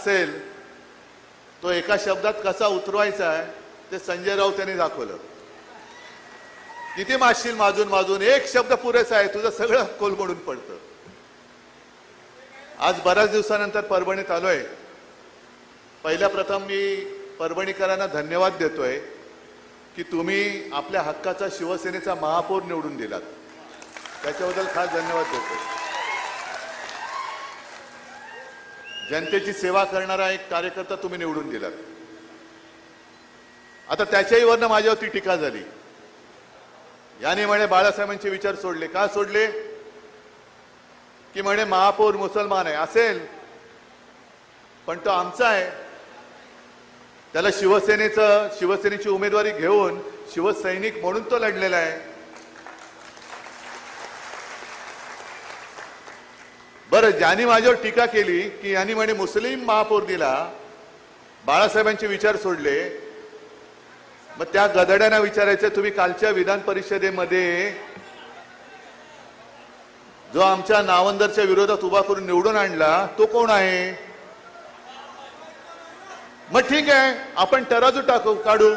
असेल तो एका शब्दात कसा उतरवायचा आहे ते संजय राऊत यांनी दाखवलं. किती मारशील माजून माजून, एक शब्द पुरेसा आहे, तुझं सगळं कोलमडून पडतं. आज बऱ्याच दिवसानंतर परभणीत आलोय. पहिल्या प्रथम मी परभणीकरांना धन्यवाद देतोय की तुम्ही आपल्या हक्काचा शिवसेनेचा महापौर निवडून दिलात. त्याच्याबद्दल खास धन्यवाद देतोय. जनतेची सेवा करणारा एक कार्यकर्ता तुम्ही निवडून दिलात. आता त्याच्याही वरनं माझ्यावरती टीका झाली. याने म्हणे बाळासाहेबांचे विचार सोडले. का सोडले? की म्हणे महापौर मुसलमान आहे. असेल, पण तो आमचा आहे. त्याला शिवसेनेची उमेदवारी घेऊन शिवसैनिक म्हणून तो लढलेला आहे. बरं, ज्यांनी माझ्यावर टीका केली की यांनी म्हणे मुस्लिम महापौर दिला, बाळासाहेबांचे विचार सोडले, मग त्या गदड्यांना विचारायचं, तुम्ही कालच्या विधान परिषदेमध्ये जो आमच्या नावंदरच्या विरोधात उभा करून निवडून आणला तो कोण आहे? मग ठीक आहे, आपण तराजू काढू.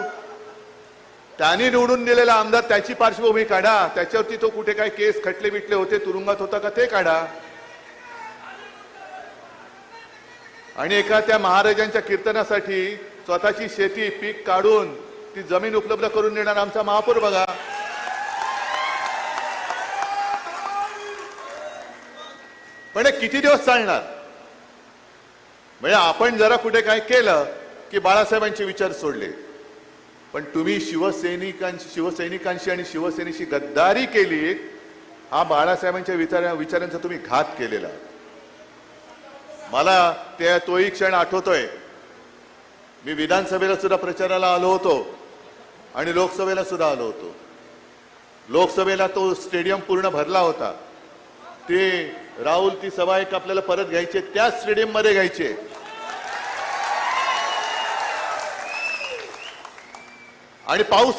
त्यांनी निवडून दिलेला आमदार, त्याची पार्श्वभूमी काढा. त्याच्यावरती तो कुठे काय केस खटले बिटले होते, तुरुंगात होता का, ते काढा. आणि एका त्या महाराजांच्या कीर्तनासाठी स्वतःची शेती पीक काढून ती जमीन उपलब्ध करून देणार आमचा महापौर बघा. पण हे किती दिवस चालणार? म्हणजे आपण जरा कुठे काय केलं की बाळासाहेबांचे विचार सोडले, पण तुम्ही शिवसैनिकांशी आणि शिवसेनेशी गद्दारी केली. हा बाळासाहेबांच्या विचारांचा तुम्ही घात केलेला. मला तोही क्षण आठवतोय. मी विधानसभेला सुद्धा प्रचाराला आलो होतो आणि लोकसभेला सुद्धा आलो होतो. लोकसभेला तो स्टेडियम पूर्ण भरला होता. ते राहुल ती सभा एक आपल्याला परत घ्यायचे, त्याच स्टेडियम मध्ये घ्यायचे. आणि पाऊस